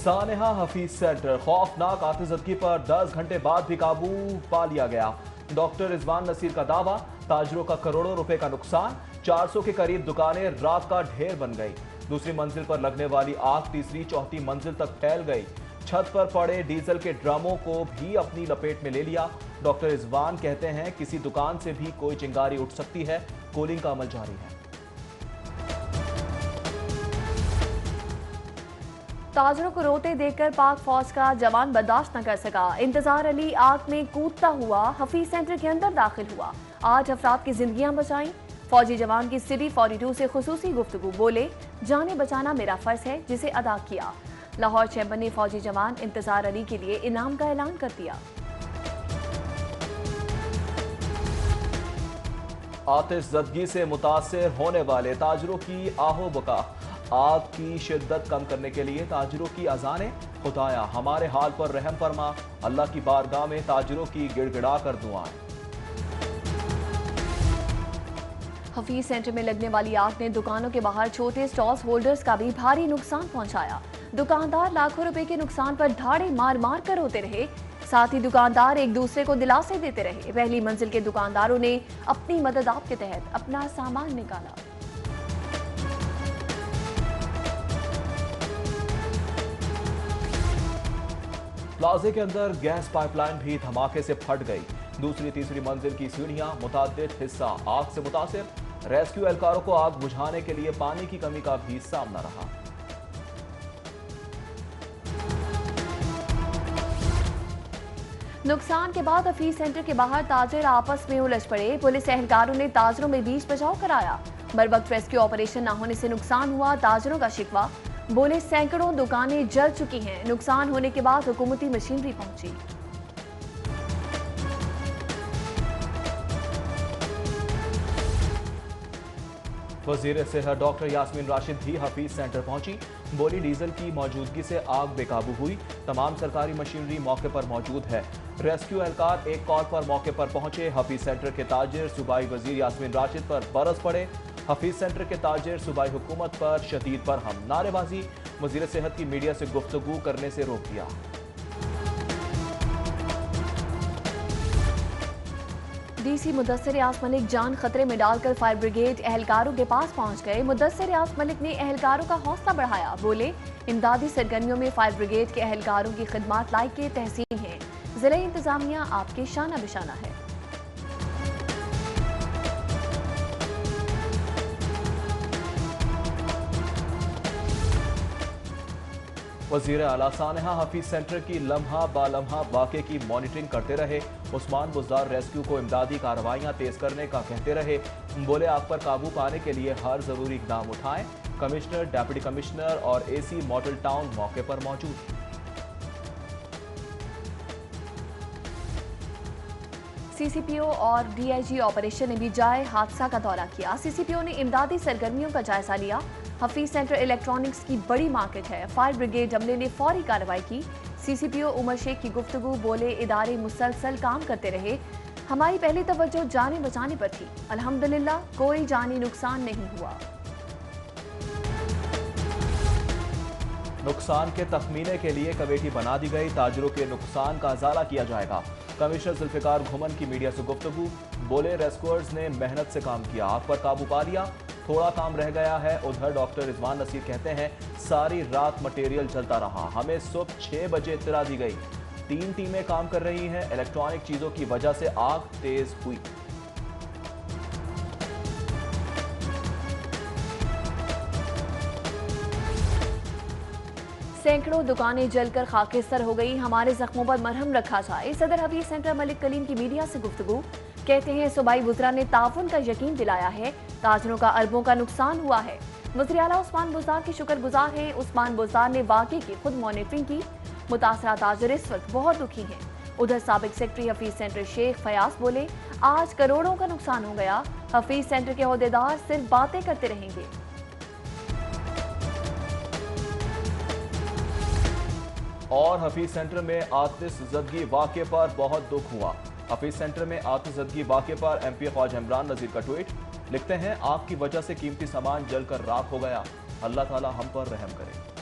सानेहा Hafeez centre खौफनाक आतिशबाजी पर 10 घंटे बाद भी काबू पा लिया गया। डॉक्टर रिजवान नसीर का दावा, ताजरों का करोड़ों रुपए का नुकसान, 400 के करीब दुकानें राख का ढेर बन गई। दूसरी मंजिल पर लगने वाली आग तीसरी चौथी मंजिल तक फैल गई। छत पर पड़े डीजल के ड्रमों को भी अपनी लपेट में ले लिया। डॉक्टर रिजवान कहते हैं किसी दुकान से भी कोई चिंगारी उठ सकती है। कूलिंग का अमल जारी है। ताजरों को रोते देखकर पाक फौज का जवान बर्दाश्त न कर सका। इंतजार अली आग में कूदता हुआ हफीज सेंटर के अंदर दाखिल हुआ। 8 अफराद की जिंदगियां बचाई। फौजी जवान की सिटी 42 से खुसूसी गुफ्तगू, बोले जाने बचाना मेरा फर्ज है जिसे अदा किया। लाहौर चैम्बर ने फौजी जवान इंतजार अली के लिए इनाम का ऐलान कर दिया। आतिशज़दगी से मुतासिर होने वाले ताजरों की आहो बका। आग की शिद्दत कम करने के लिए ताजरों की अजानें, खुदाया हमारे हाल पर रहम फरमा। अल्लाह की बारगाह में ताजरों की गिड़गिड़ा कर दुआएं। हफीज सेंटर में लगने वाली आग ने दुकानों के बाहर छोटे स्टॉल्स होल्डर्स का भी भारी नुकसान पहुंचाया। दुकानदार लाखों रुपए के नुकसान पर ढाड़े मार मार कर रोते रहे। साथ ही दुकानदार एक दूसरे को दिलासे देते रहे। पहली मंजिल के दुकानदारों ने अपनी मदद आप के तहत अपना सामान निकाला। प्लाजे के अंदर गैस पाइपलाइन भी धमाके से फट गई। दूसरी तीसरी मंजिल की सीढ़ियां, मुताद्दिद हिस्सा आग से मुतासिर। रेस्क्यू एहलकारों को आग बुझाने के लिए पानी की कमी का भी सामना रहा। नुकसान के बाद हफीज सेंटर के बाहर ताजिर आपस में उलझ पड़े। पुलिस एहलकारों ने ताजरों में बीच बचाव कराया। बर वक्त रेस्क्यू ऑपरेशन न होने से नुकसान हुआ। ताजरों का शिकवा, बोले सैकड़ों दुकानें जल चुकी हैं। नुकसान होने के बाद हुकूमती मशीनरी पहुंची। वजीर सेहत डॉक्टर यास्मीन राशिद भी हफीज सेंटर पहुंची। बोली डीजल की मौजूदगी से आग बेकाबू हुई। तमाम सरकारी मशीनरी मौके पर मौजूद है। रेस्क्यू एहलकार एक कॉल पर मौके पर पहुंचे। हफीज सेंटर के ताजिर सूबाई वजीर यास्मीन राशिद पर बरस पड़े। हफीज सेंटर के ताजिर सूबाई हुकूमत पर शदीद बरहम, नारेबाजी। वजीर सेहत की मीडिया से गुफ्तगू करने से रोक दिया। डीसी मुदस्सिर रियाज मलिक जान खतरे में डालकर फायर ब्रिगेड एहलकारों के पास पहुंच गए। मुदस्सिर रियाज मलिक ने एहलकारों का हौसला बढ़ाया। बोले इमदादी सरगर्मियों में फायर ब्रिगेड के एहलकारों की खिदमत लायक तहसीन है। जिला इंतजामिया आपके शाना बिशाना है। वजीर आला सानेहा हफीज सेंटर की लम्हा बालम्हा वाक़े की मॉनिटरिंग करते रहे। उस्मान बुज़दार रेस्क्यू को इमदादी कार्रवाइयाँ तेज करने का कहते रहे। बोले आग पर काबू पाने के लिए हर जरूरी इकदाम उठाएं। कमिश्नर, डेप्यूटी कमिश्नर और एसी मॉडल टाउन मौके पर मौजूद। सीसीपीओ और डीआईजी ऑपरेशन ने भी जाए हादसा का दौरा किया। सीसीपीओ ने इमदादी सरगर्मियों का जायजा लिया। हफीज सेंटर इलेक्ट्रॉनिक्स की बड़ी मार्केट है। फायर ब्रिगेड अमले ने फौरी कार्रवाई की। सीसीपीओ उमर शेख की गुफ्तगू, बोले इदारे मुसलसल काम करते रहे। हमारी पहली तवज्जो जाने बचाने पर थी। अल्हम्दुलिल्लाह कोई जानी नुकसान नहीं हुआ। नुकसान के तखमीने के लिए कमेटी बना दी गई। ताजरों के नुकसान का अजाला किया जाएगा। कमिश्नर जुल्फिकार घुमन की मीडिया से गुफ्तगू, बोले रेस्क्यूअर्स ने मेहनत से काम किया, आग पर काबू पा लिया, थोड़ा काम रह गया है। उधर डॉक्टर रिजवान नसीर कहते हैं सारी रात मटेरियल जलता रहा, हमें सुबह 6 बजे इत्तला दी गई। 3 टीमें काम कर रही हैं। इलेक्ट्रॉनिक चीजों की वजह से आग तेज हुई। सैकड़ों दुकानें जलकर खाकिस्तर हो गई। हमारे जख्मों पर मरहम रखा जाए। सदर हफीज सेंटर मलिक कलीम की मीडिया से गुफ्तगू, कहते हैं सूबाई वज़रा ने ताउन का यकीन दिलाया है। ताजरों का अरबों का नुकसान हुआ है। वज़ीर आला उस्मान बुज़दार के शुक्रगुजार हैं। उस्मान बुज़दार ने वाक़े की खुद मॉनिटरिंग की। मुतासरा ताजर इस वक्त बहुत दुखी हैं। उधर साबिक सेक्रेटरी हफीज सेंटर शेख फयाज बोले आज करोड़ों का नुकसान हो गया। हफीज सेंटर के ओहदेदार सिर्फ बातें करते रहेंगे। और हफीज सेंटर में आतिशज़दगी वाक़े पर बहुत दुख हुआ। हफीज सेंटर में आतिशज़दगी वाक़े पर MP ख्वाजा इमरान नज़ीर का ट्वीट, लिखते हैं आग की वजह से कीमती सामान जलकर राख हो गया। अल्लाह ताला हम पर रहम करे।